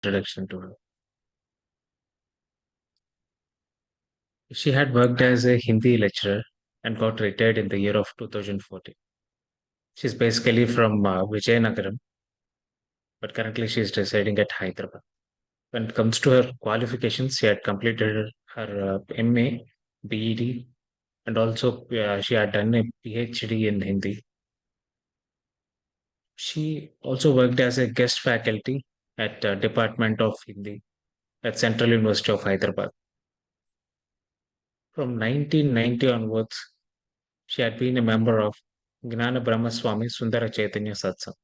introduction to her. She had worked as a Hindi lecturer and got retired in the year of 2014. She's basically from Vijayanagaram, but currently she's residing at Hyderabad. When it comes to her qualifications, she had completed her MA, BEd, and also she had done a PhD in Hindi. She also worked as a guest faculty at Department of Hindi at Central University of Hyderabad. From 1990 onwards, she had been a member of Gnana Brahma Swami Sundara Chaitanya Satsang.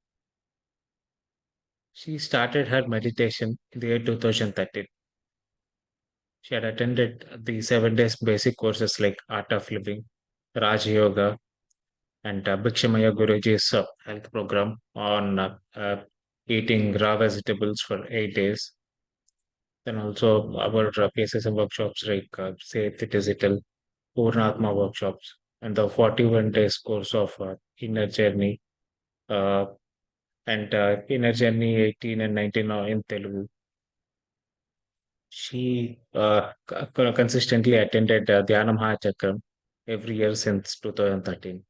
She started her meditation in the year 2013. She had attended the 7 days basic courses like Art of Living, Raj Yoga, and Bhikshamaya Guruji's health program on eating raw vegetables for 8 days. Then also our cases and workshops like Say Digital, Purnatma workshops, and the 41 days course of Inner Journey uh, and Inner Journey 18 and 19 in Telugu. She consistently attended Dhyanam Mahachakram every year since 2013.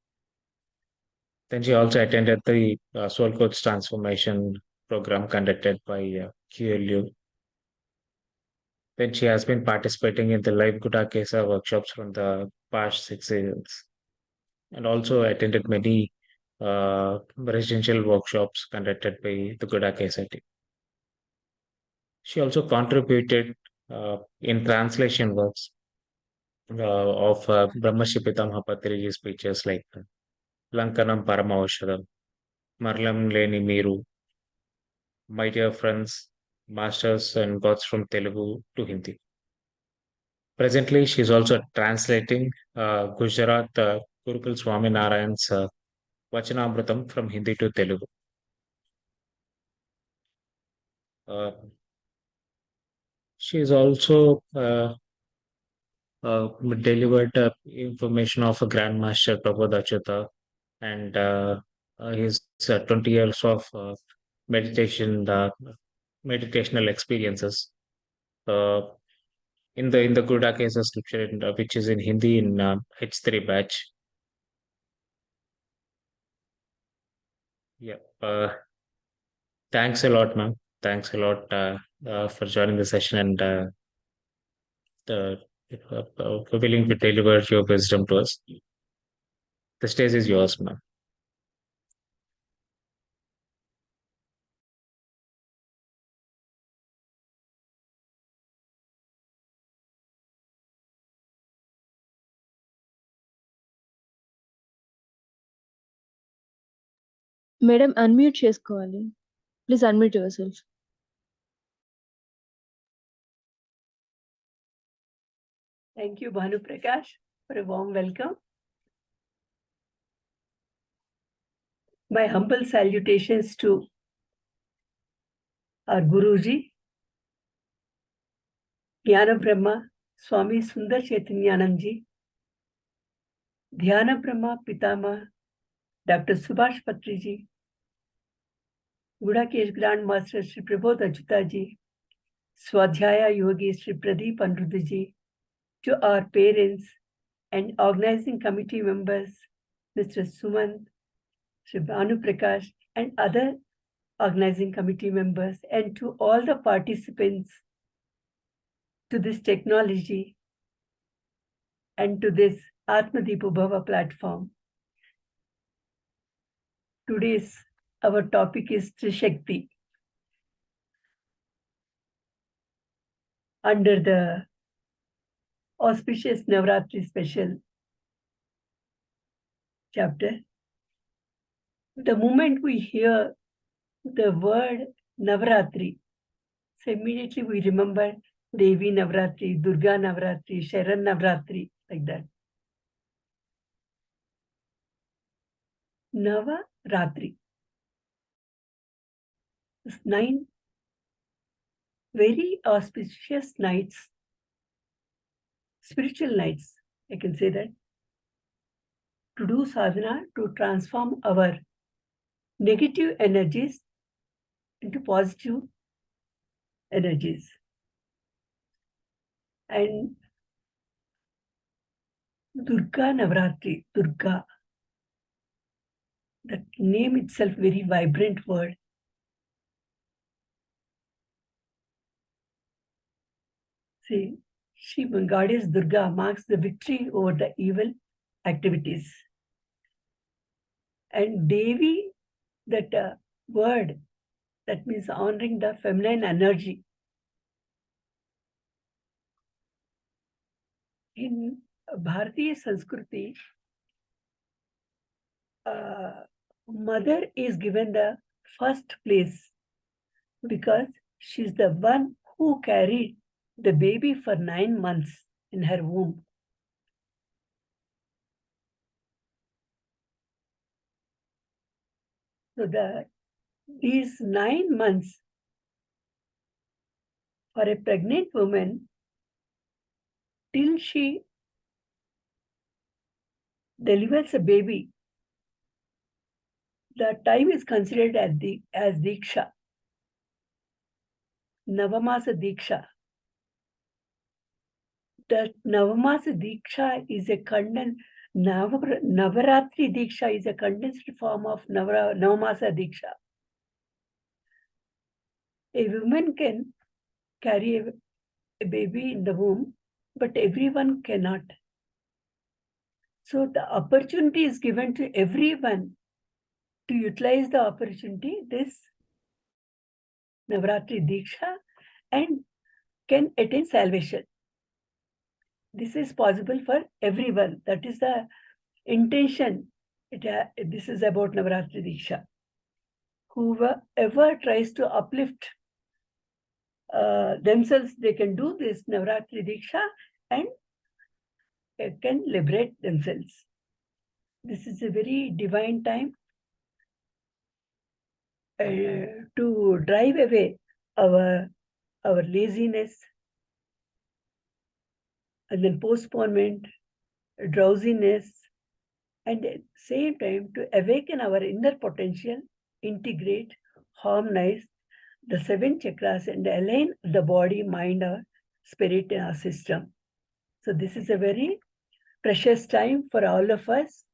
Then she also attended the Soul Coach Transformation program conducted by QLU. Then she has been participating in the live Gudakesha workshops from the past 6 years and also attended many residential workshops conducted by the Gudakesha team. She also contributed in translation works of Brahmashi Pitamaha Patriji's speeches like Lankanam Paramavashadam, Marlam Leni Miru, My Dear Friends, Masters and Gods from Telugu to Hindi. Presently, she is also translating Gujarat Gurukul Swami Narayan's Vachanamritam from Hindi to Telugu. Uh, she is also delivered information of a Grandmaster Prabodh Achyutha and his 20 years of meditation, meditational experiences in the Gudakesha scripture, which is in Hindi in H3 batch. Yeah. Thanks a lot, ma'am. Thanks a lot for joining the session and uh, for willing to deliver your wisdom to us. The stage is yours, ma'am. Madam unmute చేసుకోవాలి. Please unmute yourself. Thank you, Bhanu Prakash, for a warm welcome. My humble salutations to our Guruji, Jnana Brahma Swami Sundar Chaitanyanamji, Dhyana Brahma Pitama Dr. Subhash Patriji, Gudakesha Grand Master Sri Prabodh Achyutha ji, Swadhyaya Yogi Sri Pradeep Anrudhaji, to our parents and organizing committee members, Mr. Suman, Sri Bhanu Prakash, and other organizing committee members, and to all the participants to this technology and to this Aatma Deepo Bhava platform. Today's our topic is Trishakti. Under the auspicious Navratri special chapter, the moment we hear the word Navratri, so immediately we remember Devi Navratri, Durga Navratri, Sharan Navratri, like that. Navaratri. It's 9 very auspicious nights, spiritual nights, I can say that, to do sadhana, to transform our negative energies into positive energies. And Durga Navratri, Durga, that name itself very vibrant word. See, Goddess Durga marks the victory over the evil activities. And Devi, that word, that means honoring the feminine energy. In Bharatiya Sanskriti, mother is given the first place because she's the one who carried the baby for 9 months in her womb. So these 9 months for a pregnant woman, till she delivers a baby, the time is considered as Diksha, Navamasa Diksha. The Navamasa Diksha is a Navaratri Diksha is a condensed form of Navamasa Diksha. A woman can carry a baby in the womb, but everyone cannot. So the opportunity is given to everyone to utilize the opportunity, this Navaratri Diksha, and can attain salvation. This is possible for everyone. That is the intention. This is about Navaratri Diksha. Whoever tries to uplift themselves, they can do this Navaratri Diksha and can liberate themselves. This is a very divine time to drive away our laziness, and then postponement, drowsiness, and at the same time to awaken our inner potential, integrate, harmonize the 7 chakras and align the body, mind, our spirit and our system. So this is a very precious time for all of us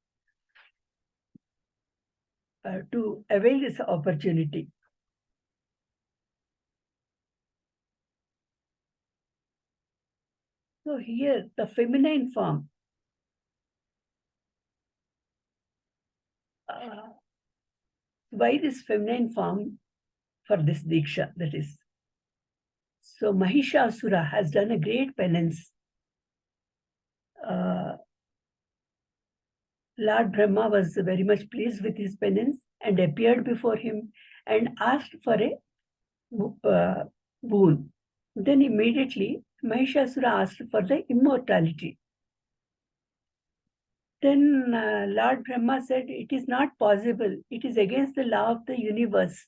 to avail this opportunity. So here, the feminine form. Why this feminine form for this Diksha, that is? So Mahishasura has done a great penance. Lord Brahma was very much pleased with his penance and appeared before him and asked for a boon. Then immediately Mahishasura asked for the immortality. Then Lord Brahma said, it is not possible. It is against the law of the universe.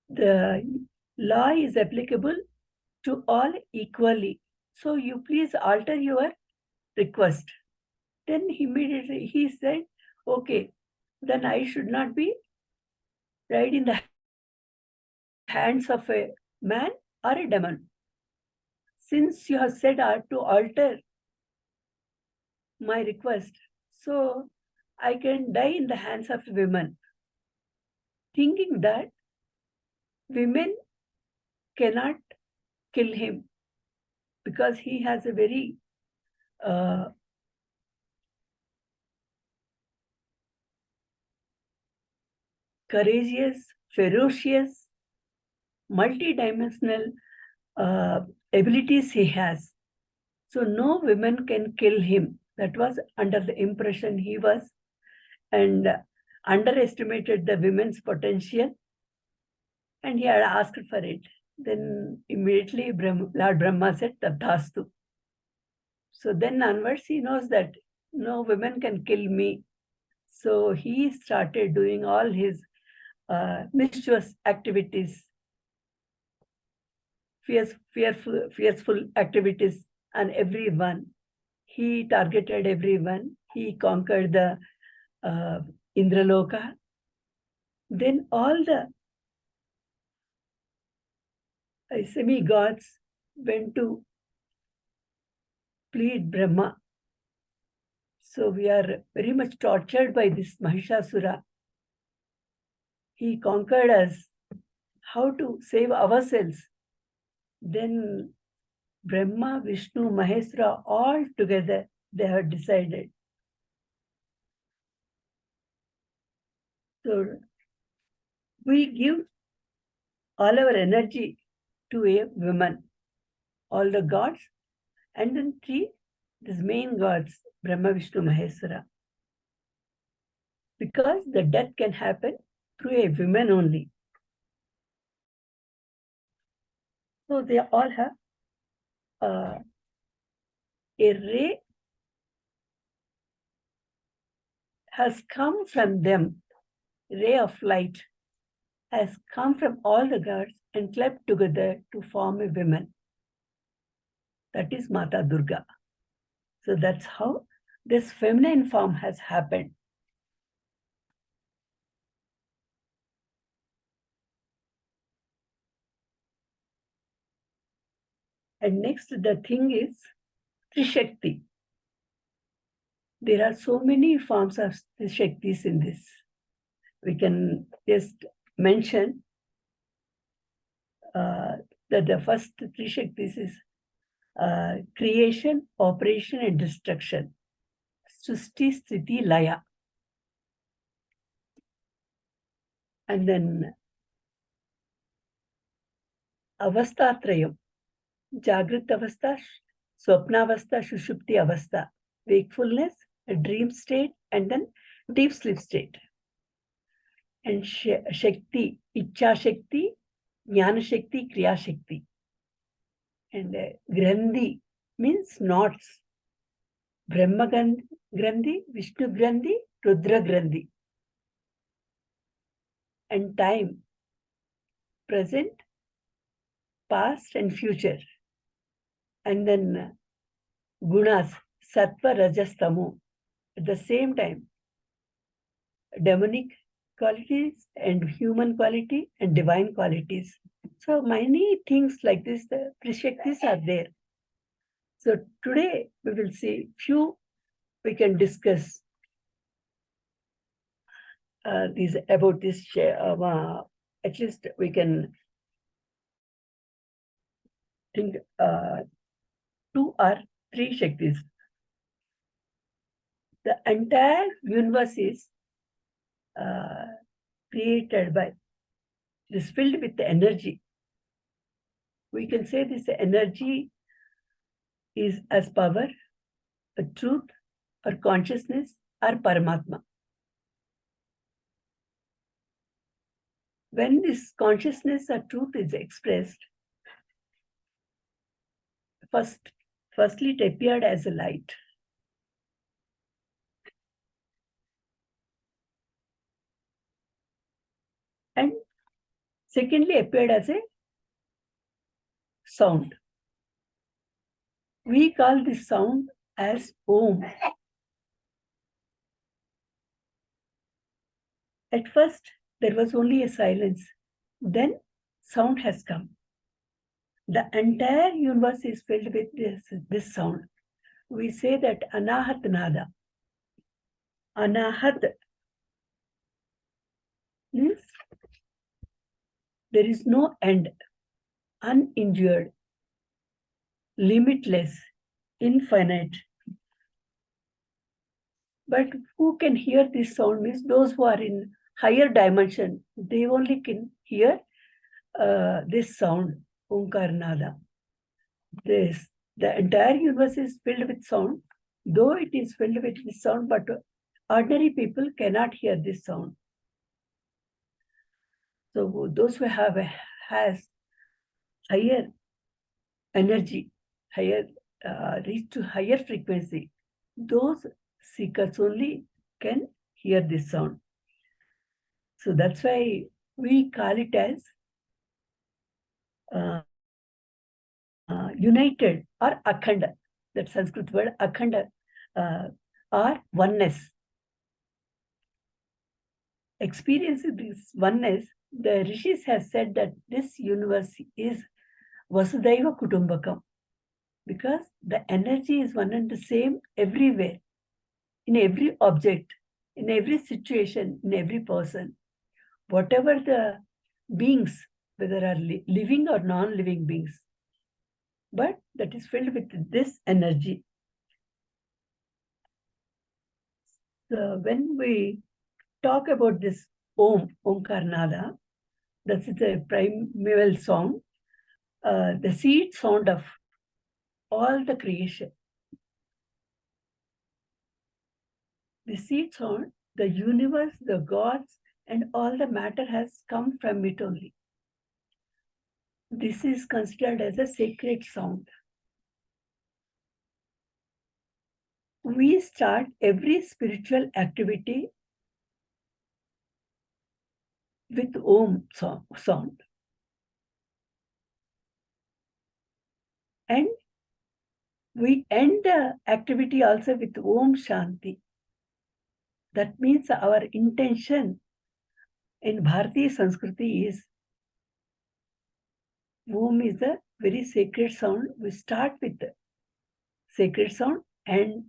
The law is applicable to all equally. So you please alter your request. Then immediately he said, okay, then I should not be right in the hands of a man or a demon. Since you have said to alter my request, so I can die in the hands of women. Thinking that women cannot kill him because he has a very courageous, ferocious, multi-dimensional abilities he has. So no women can kill him. That was under the impression he was, and underestimated the women's potential, and he had asked for it. Then immediately Lord Brahma said, Tathastu. So then onwards he knows that no women can kill me. So he started doing all his mischievous activities, fearful activities on everyone. He targeted everyone. He conquered the Indraloka. Then all the semi-gods went to plead Brahma. So we are very much tortured by this Mahishasura. He conquered us. How to save ourselves? Then Brahma, Vishnu, Maheshwara, all together, they have decided. So we give all our energy to a woman, all the gods, and then three, these main gods, Brahma, Vishnu, Maheshwara. Because the death can happen through a woman only. So they all have a ray has come from them, ray of light has come from all the gods and clapped together to form a woman. That is Mata Durga. So that's how this feminine form has happened. And next, the thing is Trishakti. There are so many forms of Trishaktis in this. We can just mention that the first Trishaktis is creation, operation, and destruction. Sushti, Sthiti, Laya. And then Avastatrayam. Jagrat Avastha, Swapna Avastha, Shushupti Avastha. Wakefulness, a dream state, and then deep sleep state. And Shakti, Icha Shakti, Jnana Shakti, Kriya Shakti. And Grandhi means knots. Brahma Grandhi, Vishnu Grandhi, Rudra Grandhi. And time, present, past, and future. And then gunas, sattva, rajas, tamo. At the same time, demonic qualities and human quality and divine qualities. So many things like this, the Trishaktis are there. So today we will see few we can discuss these about this. At least we can think 2 or 3 Shaktis. The entire universe is created by this, filled with energy. We can say this energy is as power, a truth, or consciousness, or Paramatma. When this consciousness or truth is expressed, firstly it appeared as a light. And secondly appeared as a sound. We call this sound as Om. At first, there was only a silence. Then sound has come. The entire universe is filled with this sound. We say that Anahat Nada. Anahat means there is no end, uninjured, limitless, infinite. But who can hear this sound means those who are in higher dimension, they only can hear this sound, Omkar Nada. The entire universe is filled with sound, though it is filled with this sound, but ordinary people cannot hear this sound. So those who has higher energy, reach to higher frequency, those seekers only can hear this sound. So that's why we call it as united or akhanda. That Sanskrit word akhanda or oneness. Experiencing this oneness, the rishis have said that this universe is Vasudhaiva Kutumbakam, because the energy is one and the same everywhere, in every object, in every situation, in every person. Whatever the beings, whether are living or non-living beings, but that is filled with this energy. So when we talk about this Omkar Nada, that is the primeval song, the seed sound of all the creation. The seed sound, the universe, the gods, and all the matter has come from it only. This is considered as a sacred sound. We start every spiritual activity with Om sound. And we end the activity also with Om Shanti. That means our intention in Bharatiya Sanskriti is Om is a very sacred sound. We start with the sacred sound and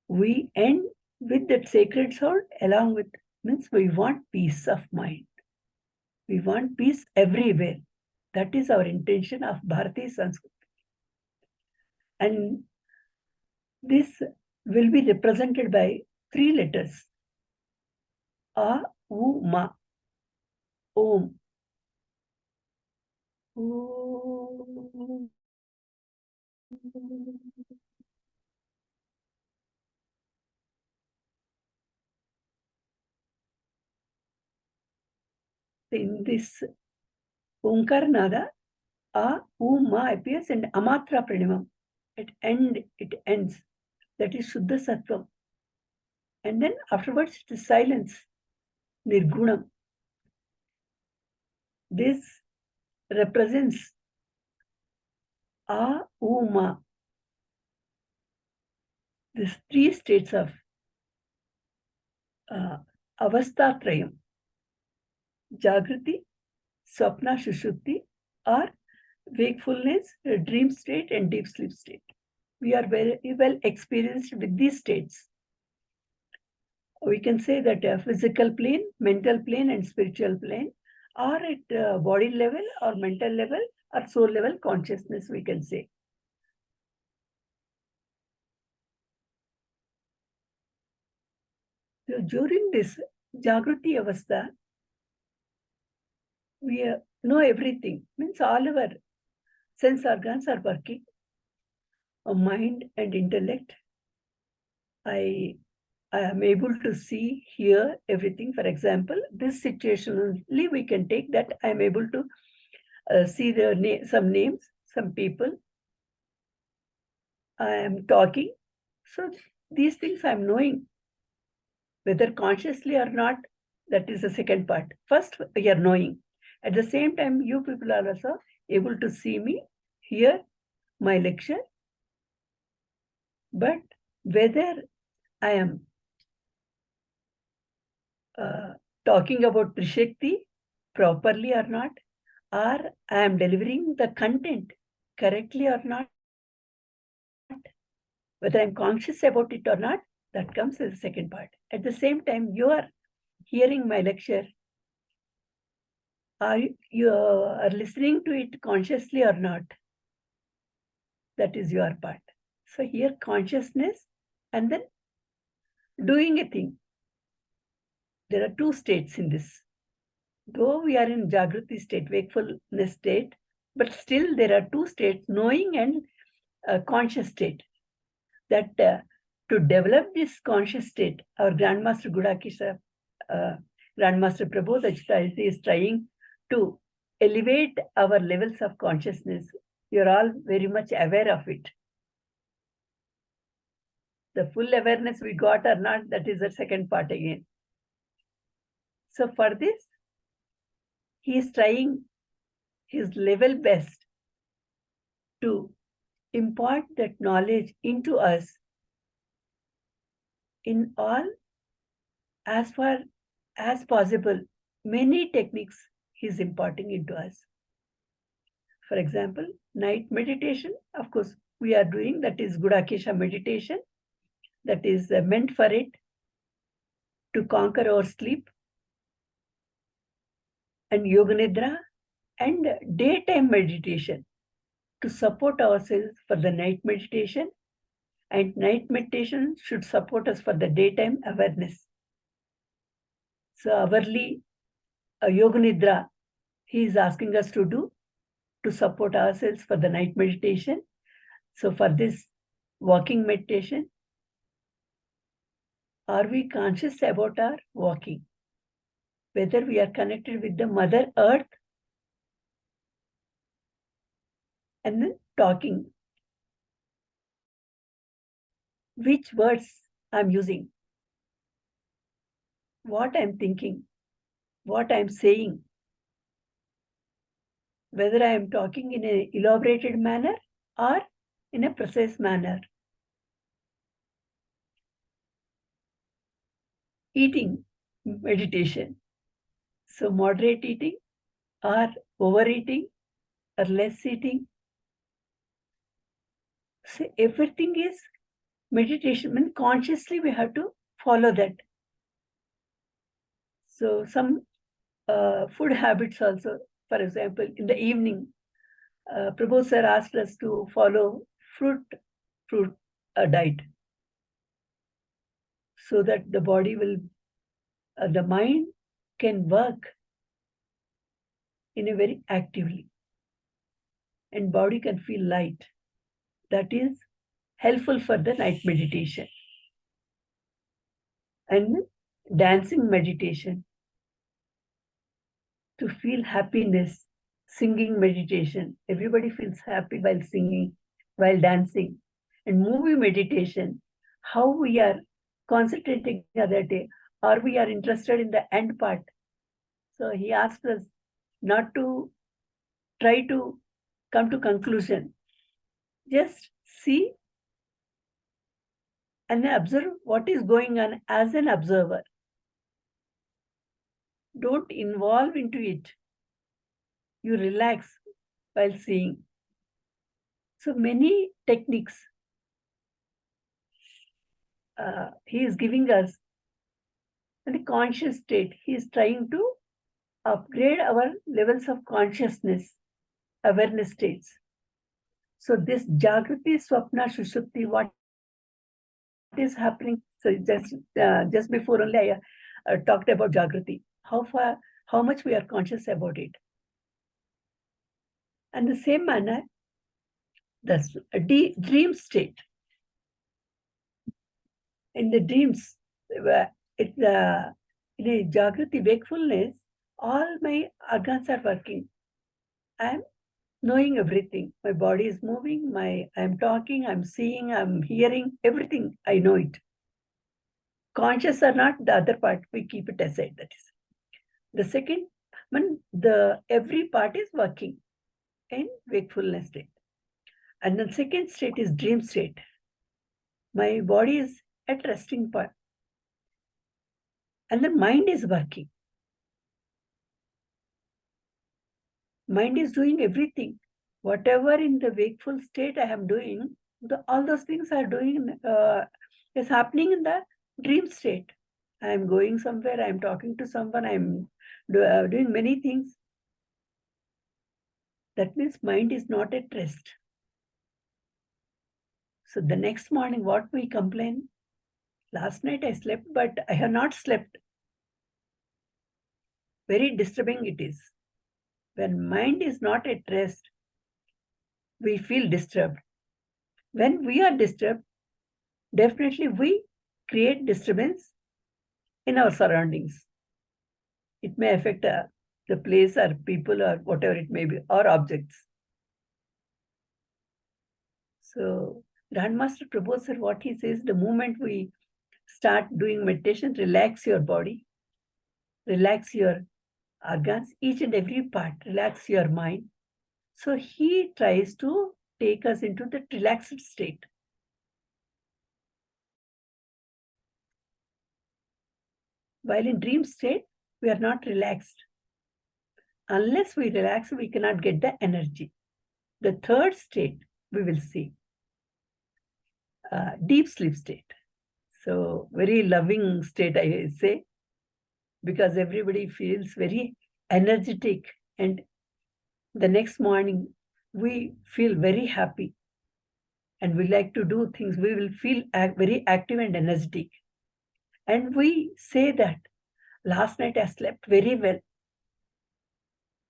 we end with that sacred sound along with, means we want peace of mind. We want peace everywhere. That is our intention of Bharatiya Sanskriti. And this will be represented by 3 letters. A, U, Ma. Om. Om. In this Omkar Nada, A, U, Ma appears and Amatra Pranimam. At end, it ends. That is Shuddha Sattvam. And then afterwards it is silence, Nirgunam. This represents A, U, Ma. These 3 states of Avasthatrayam. Jagrati, Swapna, Shushupti, or wakefulness, dream state, and deep sleep state. We are very well experienced with these states. We can say that a physical plane, mental plane, and spiritual plane, or at body level, or mental level, or soul level consciousness, we can say. So during this Jagrati Avastha, we know everything, means all our sense organs are working, our mind and intellect. I am able to see, hear everything. For example, this situation only we can take that I am able to see some names, some people. I am talking. So these things I am knowing, whether consciously or not, that is the second part. First, we are knowing. At the same time, you people are also able to see me, hear my lecture. But whether I am talking about Trishakti properly or not, or I am delivering the content correctly or not, whether I'm conscious about it or not, that comes as the second part. At the same time, you are hearing my lecture. You are listening to it consciously or not? That is your part. So here consciousness and then doing a thing. There are 2 states in this. Though we are in Jagrati state, wakefulness state, but still there are 2 states, knowing and conscious state. That to develop this conscious state, our Grandmaster Gudakesha, Grandmaster Prabodh Achyutha is trying to elevate our levels of consciousness. You're all very much aware of it. The full awareness we got or not, that is the second part again. So for this, he is trying his level best to impart that knowledge into us in all, as far as possible. Many techniques he is imparting into us. For example, night meditation, of course, we are doing, that is Gudakesha meditation, that is meant for it to conquer our sleep, and Yoga Nidra, and daytime meditation to support ourselves for the night meditation, and night meditation should support us for the daytime awareness. So hourly Yoga Nidra, he is asking us to do to support ourselves for the night meditation. So for this walking meditation, are we conscious about our walking? Whether we are connected with the Mother Earth and then talking. Which words I'm using, what I'm thinking, what I'm saying, whether I am talking in an elaborated manner or in a precise manner. Eating meditation. So moderate eating or overeating or less eating. So everything is meditation, and consciously we have to follow that. So some food habits also, for example, in the evening, Prabodh sir asked us to follow fruit diet, so that the body will, the mind can work in a very actively, and body can feel light. That is helpful for the night meditation. And dancing meditation, to feel happiness, singing meditation. Everybody feels happy while singing, while dancing. And movie meditation, how we are concentrating the other day, or we are interested in the end part. So he asked us not to try to come to conclusion. Just see and observe what is going on as an observer. Don't involve into it. You relax while seeing. So many techniques he is giving us. In the conscious state, he is trying to upgrade our levels of consciousness, awareness states. So this Jagrati, Swapna, Sushupti, what is happening? So just before only I talked about Jagrati. How much we are conscious about it. And the same manner, that's a dream state. In the dreams, in a Jagrati wakefulness, all my organs are working. I am knowing everything. My body is moving, I'm talking, I'm seeing, I'm hearing, everything, I know it. Conscious or not, the other part, we keep it aside, that is. The second, when every part is working in wakefulness state. And the second state is dream state. My body is at resting part. And the mind is working. Mind is doing everything. Whatever in the wakeful state I am doing, all those things are doing, is happening in the dream state. I am going somewhere, I am talking to someone, I am doing many things. That means mind is not at rest. So the next morning, what we complain? Last night I slept, but I have not slept. Very disturbing it is. When mind is not at rest, we feel disturbed. When we are disturbed, definitely we create disturbance in our surroundings. It may affect the place or people or whatever it may be, or objects. So Grandmaster Prabodh sir, what he says, the moment we start doing meditation, relax your body, relax your organs, each and every part, relax your mind. So he tries to take us into the relaxed state. While in dream state, we are not relaxed. Unless we relax, we cannot get the energy. The third state we will see, deep sleep state. So very loving state, I say, because everybody feels very energetic, and the next morning we feel very happy and we like to do things. We will feel very active and energetic. And we say that last night I slept very well,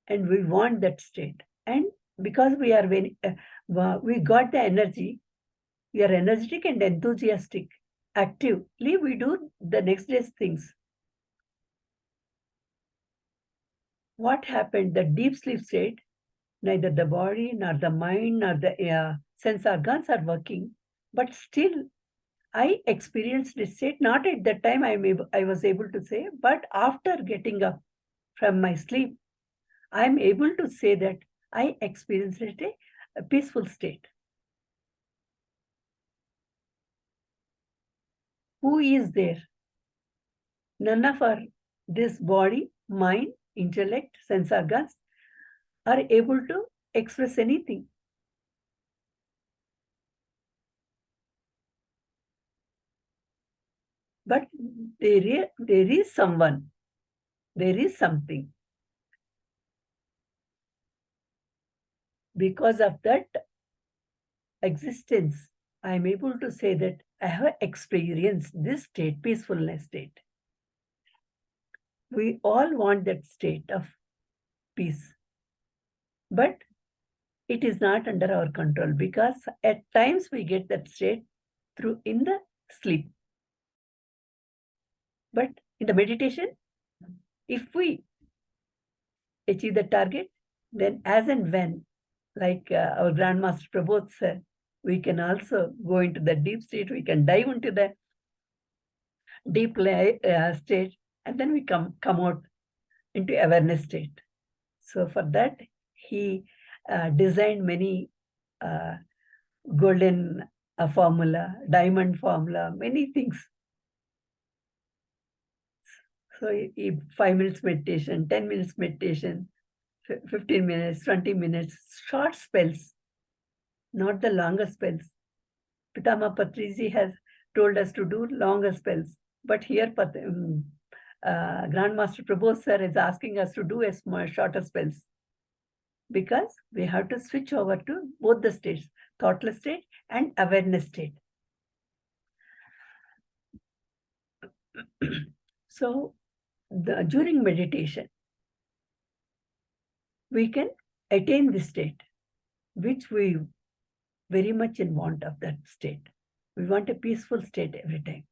and we want that state. And because we are very, we got the energy, we are energetic and enthusiastic, actively we do the next day's things. What happened? The deep sleep state, neither the body nor the mind nor the sense organs are working, but still I experienced this state, not at that time I was able to say, but after getting up from my sleep, I am able to say that I experienced a peaceful state. Who is there? None of this body, mind, intellect, sense organs are able to express anything. But there is someone, there is something. Because of that existence, I am able to say that I have experienced this state, peacefulness state. We all want that state of peace. But it is not under our control, because at times we get that state in the sleep. But in the meditation, if we achieve the target, then as and when, like our Grandmaster Prabodh said, we can also go into the deep state, we can dive into the deep state, and then we come out into awareness state. So for that, he designed many golden formula, diamond formula, many things. So 5 minutes meditation, 10 minutes meditation, 15 minutes, 20 minutes, short spells, not the longer spells. Pitama Patriji has told us to do longer spells, but here Grandmaster Prabodh sir is asking us to do shorter spells, because we have to switch over to both the states, thoughtless state and awareness state. So during meditation, we can attain this state, which we very much in want of that state. We want a peaceful state every time.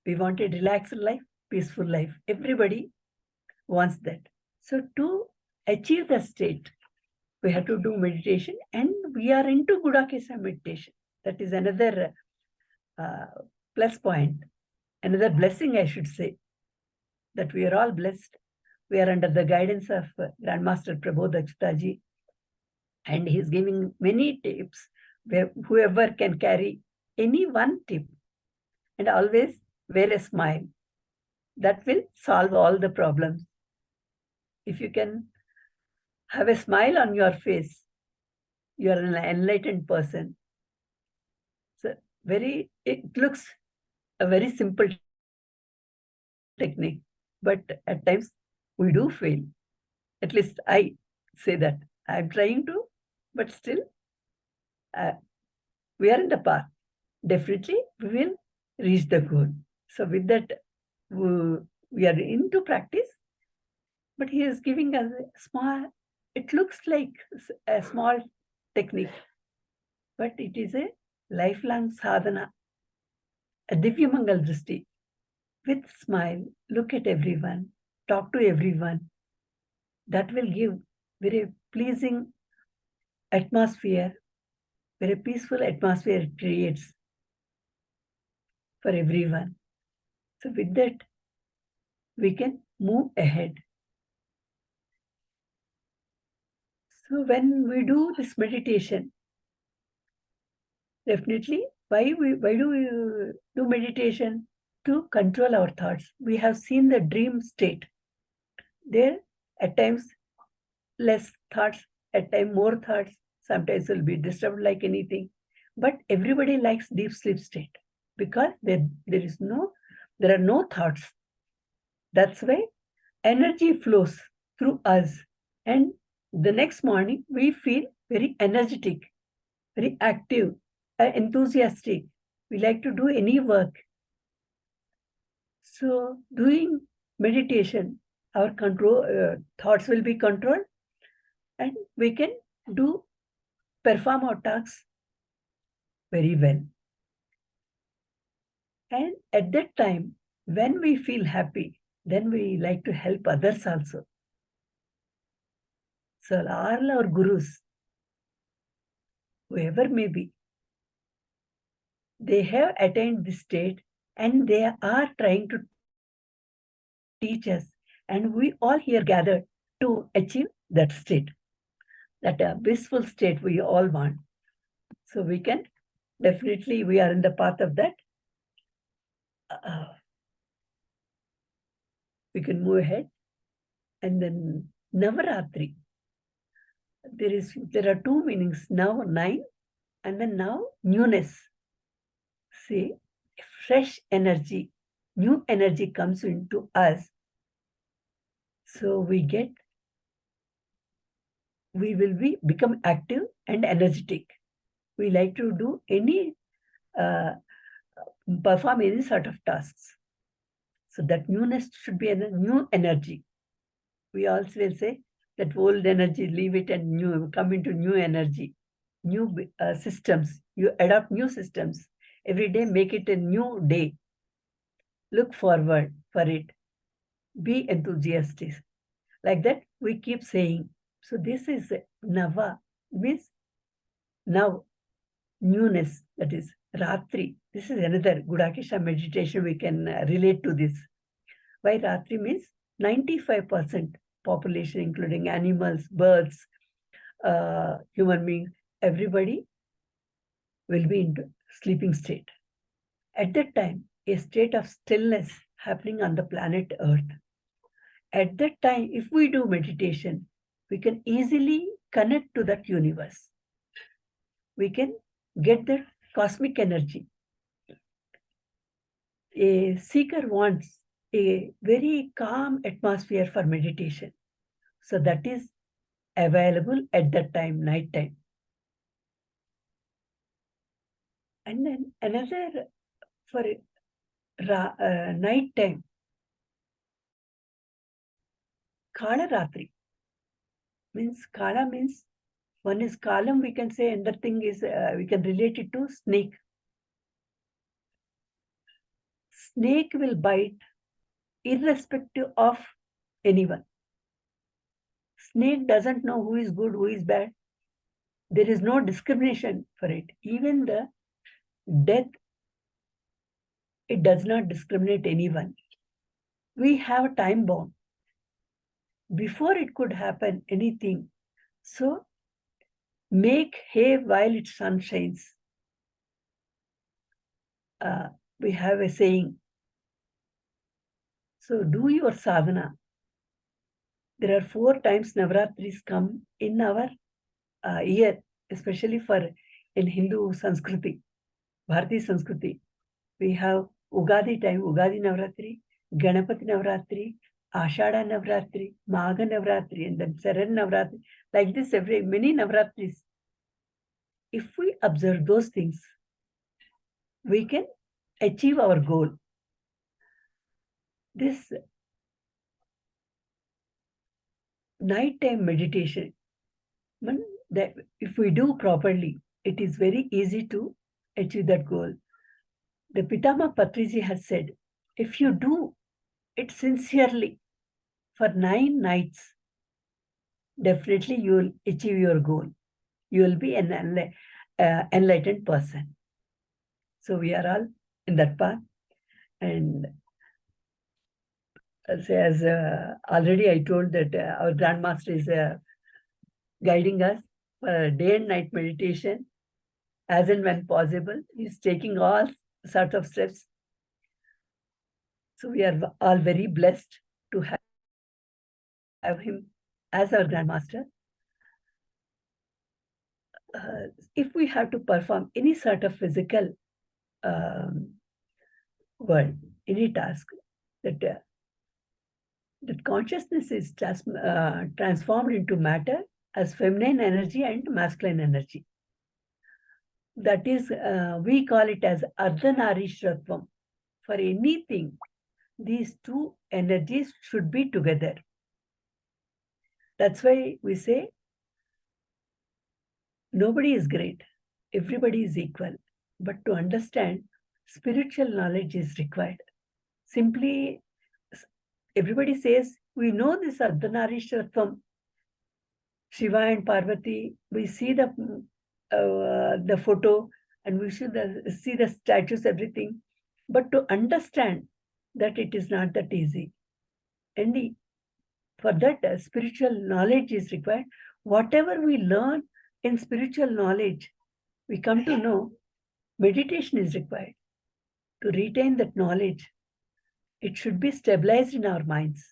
We want a relaxed life, peaceful life. Everybody wants that. So to achieve the state, we have to do meditation, and we are into Gudakesha meditation. That is another plus point, another blessing, I should say, that we are all blessed. We are under the guidance of Grandmaster Prabodh Achyutha, and he is giving many tips where whoever can carry any one tip and always wear a smile. That will solve all the problems. If you can have a smile on your face, you are an enlightened person. So it looks a very simple technique, but at times we do fail. At least I say that. I'm trying to, but still we are in the path. Definitely we will reach the goal. So with that, we are into practice, but he is giving us a small, it looks like a small technique, but it is a lifelong sadhana, a Divya Mangal Drishti. With smile, look at everyone, talk to everyone. That will give very pleasing atmosphere, very peaceful atmosphere it creates for everyone. So with that, we can move ahead. So when we do this meditation, definitely, why do we do meditation? To control our thoughts. We have seen the dream state. There, at times, less thoughts, at times more thoughts. Sometimes will be disturbed like anything. But everybody likes deep sleep state because there are no thoughts. That's why energy flows through us. And the next morning, we feel very energetic, very active, enthusiastic. We like to do any work. So doing meditation, our thoughts will be controlled, and we can perform our tasks very well. And at that time, when we feel happy, then we like to help others also. So all our gurus, whoever may be, they have attained this state and they are trying to teach us. And we all here gathered to achieve that state, that blissful state we all want. So we can definitely, we are in the path of that. We can move ahead. And then Navaratri. There are two meanings, now 9, and then now newness. See, fresh energy, new energy comes into us. So we will become active and energetic. We like to do perform any sort of tasks. So that newness should be a new energy. We also will say that old energy, leave it and come into new energy, new systems. You adopt new systems. Every day, make it a new day. Look forward for it. Be enthusiastic. Like that, we keep saying. So this is Nava, means now, newness, that is Ratri. This is another Gudakesha meditation we can relate to this. Why Ratri means 95% population, including animals, birds, human beings, everybody will be in sleeping state. At that time, a state of stillness happening on the planet Earth. At that time, if we do meditation, we can easily connect to that universe. We can get that cosmic energy. A seeker wants a very calm atmosphere for meditation. So that is available at that time, night time. And then another for night time, Kala Ratri. Kala means one is kalam, we can say, another thing is we can relate it to snake. Snake will bite irrespective of anyone. Snake doesn't know who is good, who is bad. There is no discrimination for it. Even the death, it does not discriminate anyone. We have time bomb. Before it could happen, anything. So, make hay while its sun shines. We have a saying. So, do your sadhana. There are 4 times Navratris come in our year, especially in Hindu Sanskriti, Bharati Sanskriti. We have Ugadi time, Ugadi Navratri, Ganapati Navratri, Ashada Navratri, Magha Navratri, and then Saran Navratri. Like this, many Navratris. If we observe those things, we can achieve our goal. This nighttime meditation, that if we do properly, it is very easy to achieve that goal. The Pitama Patriji has said, if you do it sincerely for 9 nights, definitely you will achieve your goal. You will be an enlightened person. So we are all in that path. And as already I told that our Grandmaster is guiding us for day and night meditation as and when possible. He's taking all sorts of steps. So we are all very blessed to have him as our Grandmaster. if we have to perform any sort of physical world, any task, that consciousness is transformed into matter as feminine energy and masculine energy. That is, we call it as Ardhanarishratvam. For anything, these two energies should be together. That's why we say nobody is great, everybody is equal. But to understand, spiritual knowledge is required. Simply, everybody says, we know this Ardhanarishratvam, Shiva and Parvati, we see the photo and we should see the statues, everything. But to understand that it is not that easy. And for that, spiritual knowledge is required. Whatever we learn in spiritual knowledge, we come to know meditation is required. To retain that knowledge, it should be stabilized in our minds.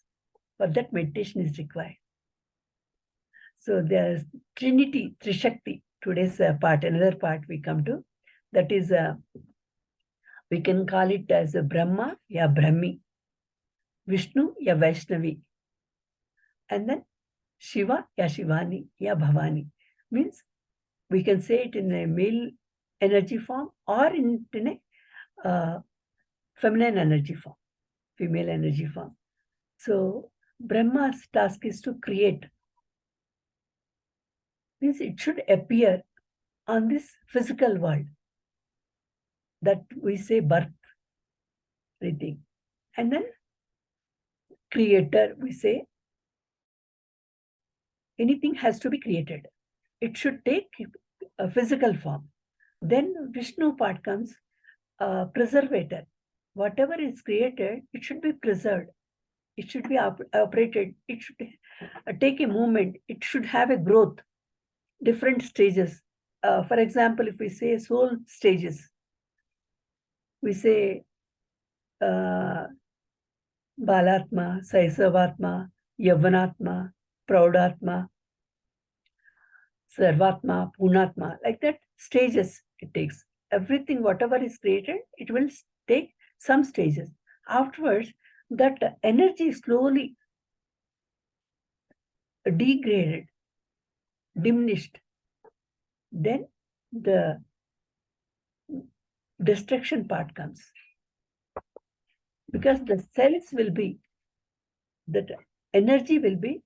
For that, meditation is required. So there's Trinity, Trishakti. Today's part, another part we come to. That is, we can call it as a Brahma, ya Brahmi, Vishnu, ya Vaishnavi, and then Shiva, ya Shivani, ya Bhavani. Means we can say it in a male energy form or in a feminine energy form, female energy form. So Brahma's task is to create. Means it should appear on this physical world. That we say birth, everything. And then creator, we say anything has to be created. It should take a physical form. Then Vishnu part comes, preservator. Whatever is created, it should be preserved. It should be operated. It should take a movement. It should have a growth, different stages. For example, if we say soul stages, we say Balatma, Saisavatma, Yavanatma, Praudatma, Sarvatma, Punatma, like that, stages it takes. Everything, whatever is created, it will take some stages. Afterwards, that energy slowly degraded, diminished. Then the destruction part comes. Because the cells will be, that energy will be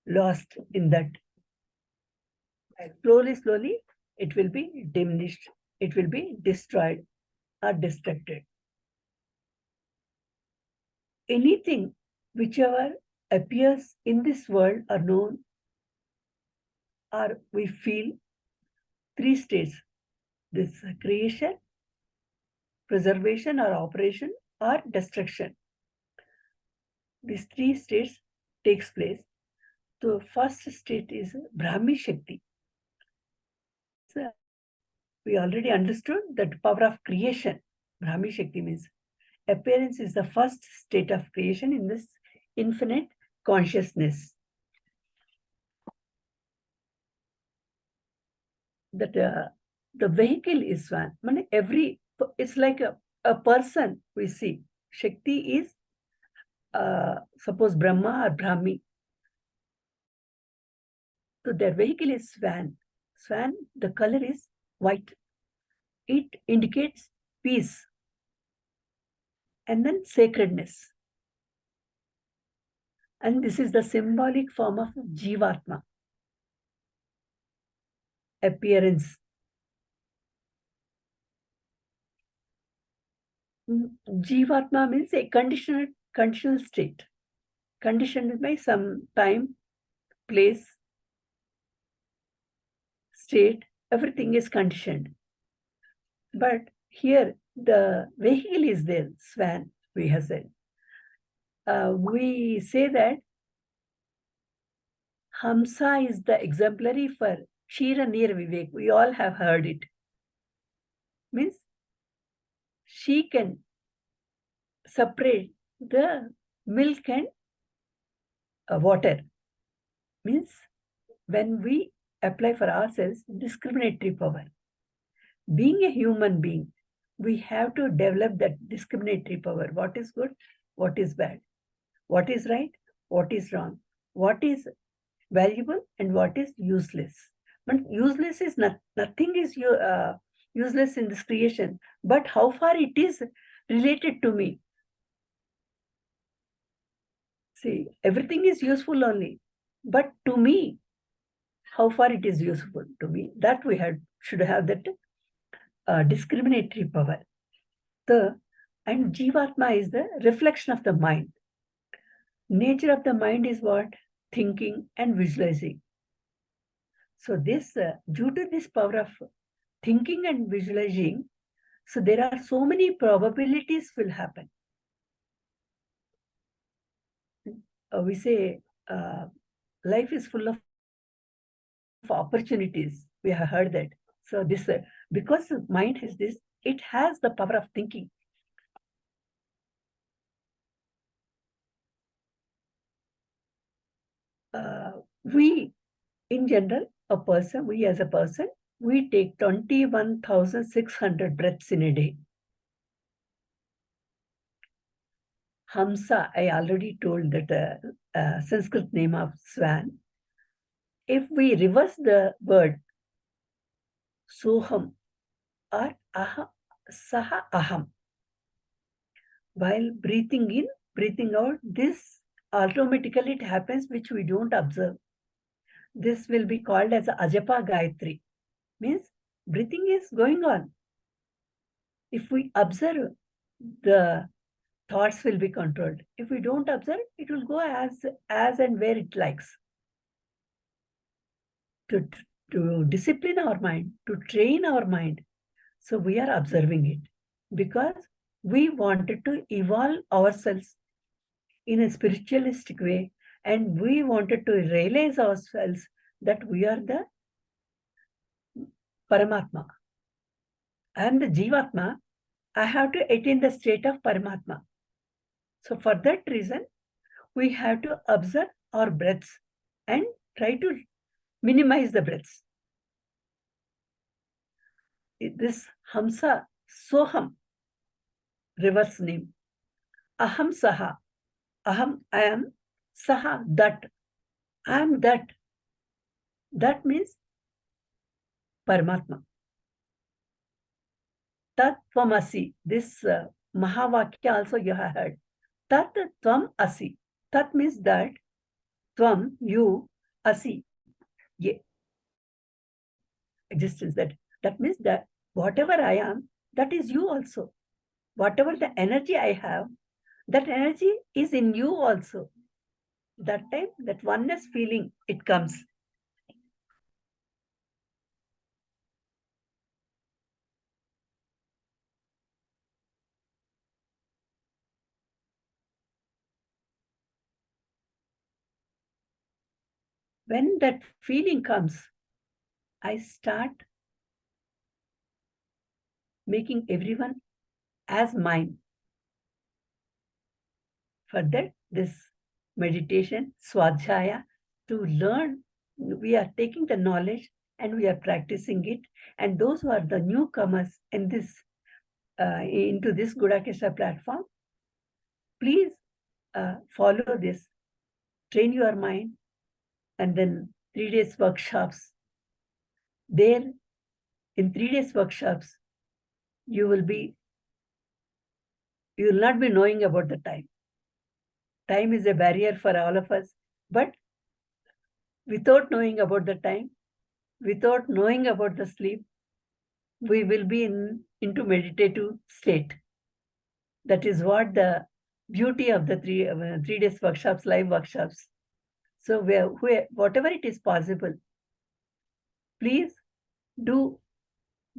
lost in that. Slowly, it will be diminished. It will be destroyed or destructed. Anything, whichever appears in this world are known, or we feel, three states. This creation, preservation or operation, or destruction. These three states takes place. The first state is Brahmi Shakti. So we already understood that power of creation. Brahmi Shakti means appearance is the first state of creation in this infinite consciousness. That the vehicle is one. It's like a person we see. Shakti is, suppose Brahma or Brahmi. So their vehicle is swan. Swan, the color is white. It indicates peace and then sacredness. And this is the symbolic form of Jivatma. Appearance. Jivatma means a conditional state. Conditioned by some time, place, state, everything is conditioned. But here, the vehicle is there, swan, we have said. We say that Hamsa is the exemplary for Kshira Neer Vivek. We all have heard it. Means she can separate the milk and water. Means when we apply for ourselves discriminatory power. Being a human being, we have to develop that discriminatory power. What is good? What is bad? What is right? What is wrong? What is valuable and what is useless? But useless is nothing is useless in this creation, but how far it is related to me. See, everything is useful only, but to me, how far it is useful to me, that we should have that discriminatory power. And Jivatma is the reflection of the mind. Nature of the mind is what? Thinking and visualizing. So this, due to this power of thinking and visualizing, so there are so many probabilities will happen. We say life is full of opportunities. We have heard that. So this, because the mind has this, it has the power of thinking. We, in general, we as a person, we take 21,600 breaths in a day. Hamsa, I already told that Sanskrit name of swan. If we reverse the word soham or saha aham, while breathing in, breathing out, this automatically it happens, which we don't observe. This will be called as Ajapa Gayatri. Means breathing is going on. If we observe, the thoughts will be controlled. If we don't observe, it will go as and where it likes. To discipline our mind, to train our mind. So we are observing it because we wanted to evolve ourselves in a spiritualistic way, and we wanted to realize ourselves that we are the Paramatma. I am the Jivatma. I have to attain the state of Paramatma. So for that reason, we have to observe our breaths and try to minimize the breaths. This Hamsa, Soham, reverse name. Aham Saha. Aham, I am. Saha, that. I am that. That means Paramatma. Tat Tvam Asi. This Mahavakya also you have heard. Tat Tvam Asi. Tat means that. Tvam, you. Asi. Ye. Existence. That means that whatever I am, that is you also. Whatever the energy I have, that energy is in you also. That time, that oneness feeling, it comes. When that feeling comes, I start making everyone as mine. For that, this meditation, Swadhyaya, to learn, we are taking the knowledge and we are practicing it. And those who are the newcomers in this, into this Gudakesha platform, please follow this, train your mind, and then 3 days workshops. There, in 3 days workshops, you will not be knowing about the time. Time is a barrier for all of us, but without knowing about the time, without knowing about the sleep, we will be into meditative state. That is what the beauty of the 3 days workshops, live workshops. So whatever it is possible, please do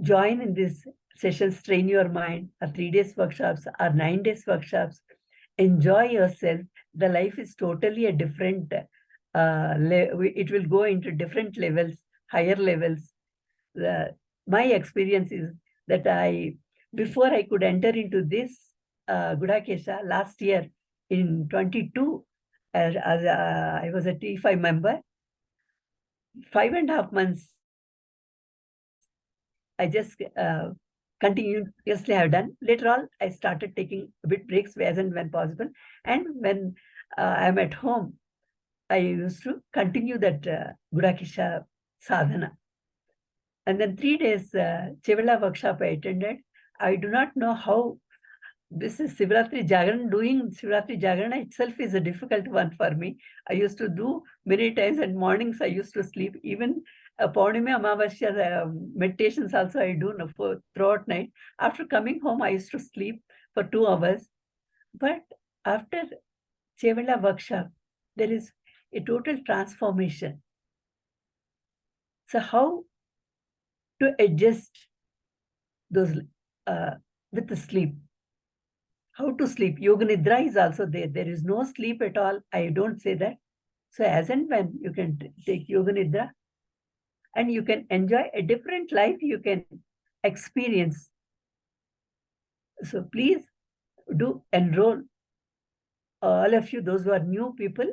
join in these sessions, train your mind, or 3 days workshops, or 9 days workshops. Enjoy yourself. The life is totally a different, it will go into different levels, higher levels. My experience is that before I could enter into this Gudakesha last year in 22, as I was a T5 member, 5.5 months, I just continuously have done. Later on, I started taking a bit breaks as and when possible. And when I'm at home, I used to continue that Gudakesha sadhana. And then 3 days Chevilla workshop I attended. I do not know how this is Sivaratri Jagaran. Doing Sivaratri Jagarana itself is a difficult one for me. I used to do many times, and mornings I used to sleep. Even Paurnima Amavasya meditations also I do for throughout night. After coming home, I used to sleep for 2 hours. But after Chevilla workshop, there is a total transformation. So how to adjust those with the sleep? How to sleep? Yoga Nidra is also there. There is no sleep at all. I don't say that. So as and when you can take Yoga Nidra and you can enjoy a different life, you can experience. So please do enroll all of you, those who are new people,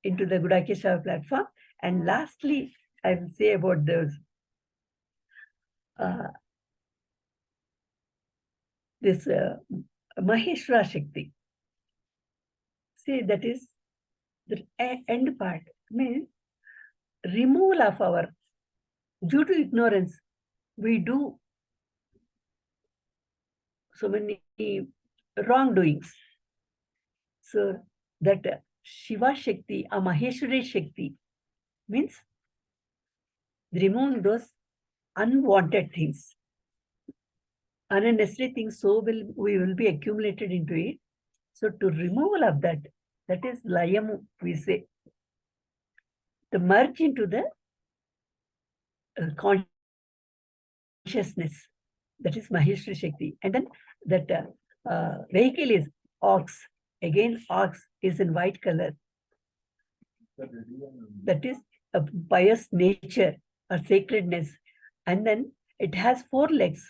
into the Gudakesha platform. And lastly, I will say about those this Maheshwara Shakti. See, that is the end part, means removal of our, due to ignorance, we do so many wrongdoings. So that Shiva Shakti, a Maheshwari Shakti, means removing those unwanted things, unnecessary things, so we will be accumulated into it. So to removal of that, that is Layamu, we say, to merge into the consciousness. That is Maheshwari Shakti. And then that vehicle is ox. Again, ox is in white color. That is a pious nature or sacredness. And then it has 4 legs.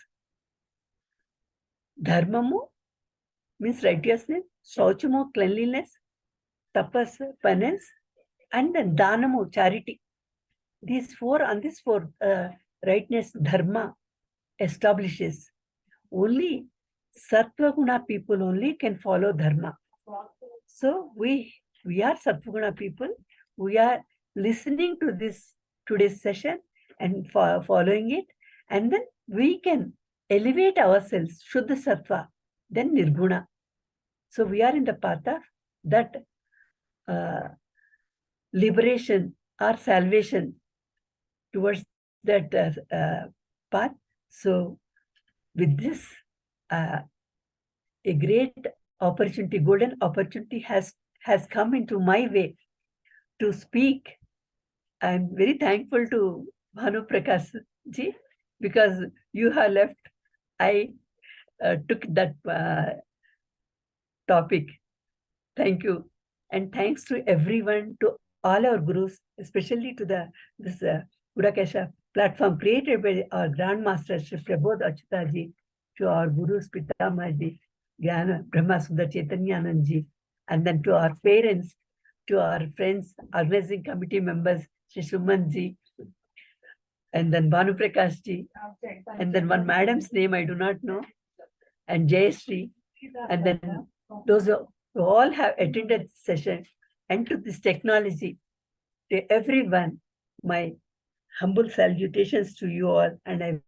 Dharmamu means righteousness, Shauchamu cleanliness, Tapas penance, and then Danamu charity. These 4, on this 4 rightness, Dharma establishes. Only Sattva Guna people only can follow Dharma. So we are Sattva Guna people. We are listening to this today's session and following it, and then we can elevate ourselves, Shuddha Sattva, then Nirguna. So we are in the path of that liberation or salvation towards that path. So with this, a great opportunity, golden opportunity has come into my way to speak. I'm very thankful to Bhanu Prakash ji, because you have left. I took that topic. Thank you. And thanks to everyone, to all our gurus, especially to this Gudakesha platform created by our Grand Master Sri Prabodh Achyutha ji, to our gurus Pitama ji, Jnana Brahma Sundar Chaitanyanand ji, and then to our parents, to our friends, organizing committee members, Sri Suman ji, and then Bhanu Prakash ji, and then one madam's name I do not know, and Jayashree, and then those who all have attended this session, and to this technology, to everyone, my humble salutations to you all, and I'm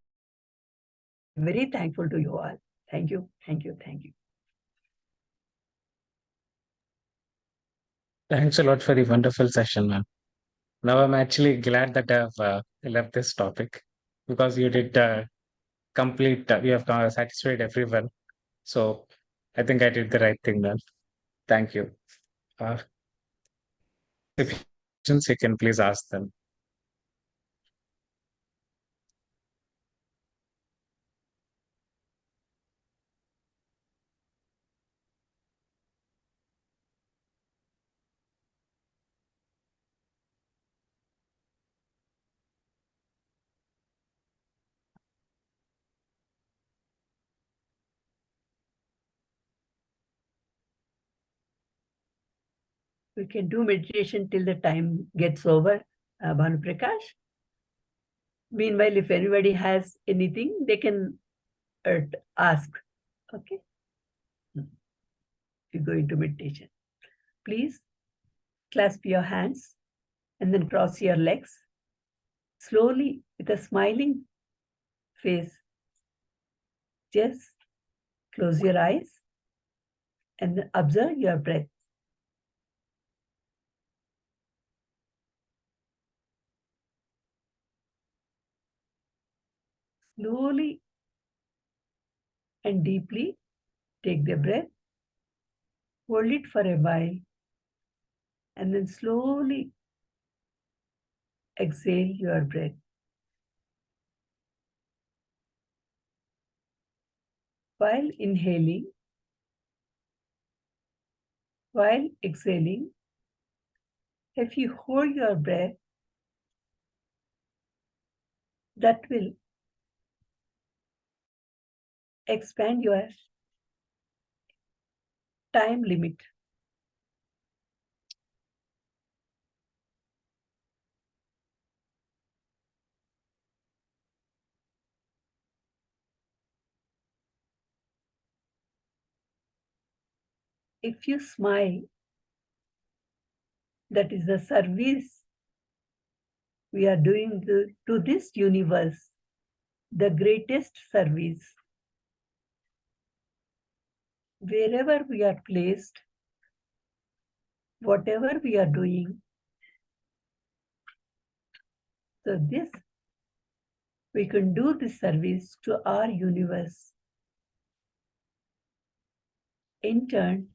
very thankful to you all. Thank you, thank you, thank you. Thanks a lot for the wonderful session, ma'am. Now I'm actually glad that I've left this topic, because you did complete, you have satisfied everyone. So I think I did the right thing, ma'am. Thank you. If you have questions, you can please ask them. We can do meditation till the time gets over. Bhanu Prakash. Meanwhile, if anybody has anything, they can ask. Okay. If you go into meditation, please clasp your hands and then cross your legs slowly with a smiling face. Just close your eyes and then observe your breath. Slowly and deeply take the breath, hold it for a while, and then slowly exhale your breath. While inhaling, while exhaling, if you hold your breath, that will expand your time limit. If you smile, that is the service we are doing to this universe, the greatest service. Wherever we are placed, whatever we are doing, so this, we can do this service to our universe. In turn,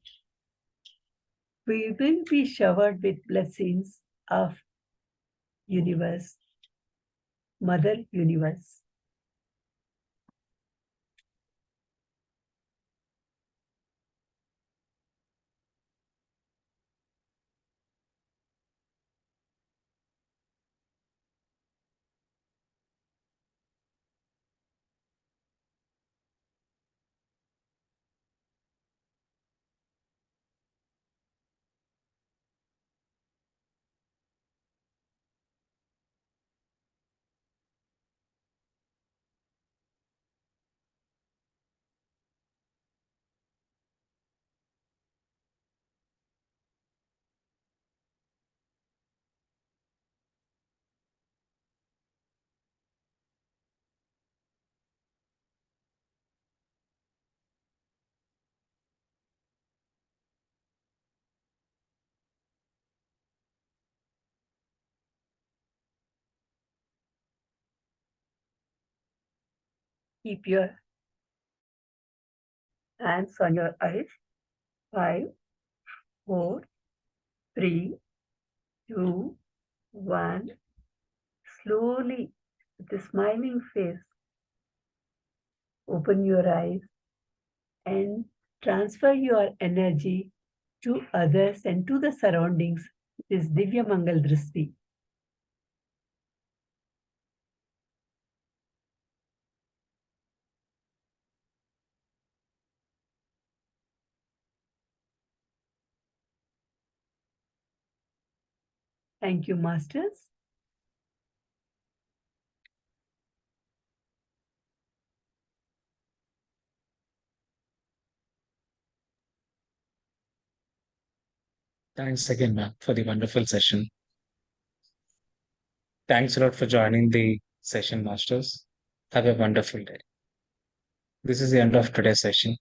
we will be showered with blessings of universe, Mother Universe. Keep your hands on your eyes. 5, 4, 3, 2, 1. Slowly, with a smiling face, open your eyes and transfer your energy to others and to the surroundings. This Divya Mangal Drishti. Thank you, Masters. Thanks again, ma'am, for the wonderful session. Thanks a lot for joining the session, Masters. Have a wonderful day. This is the end of today's session.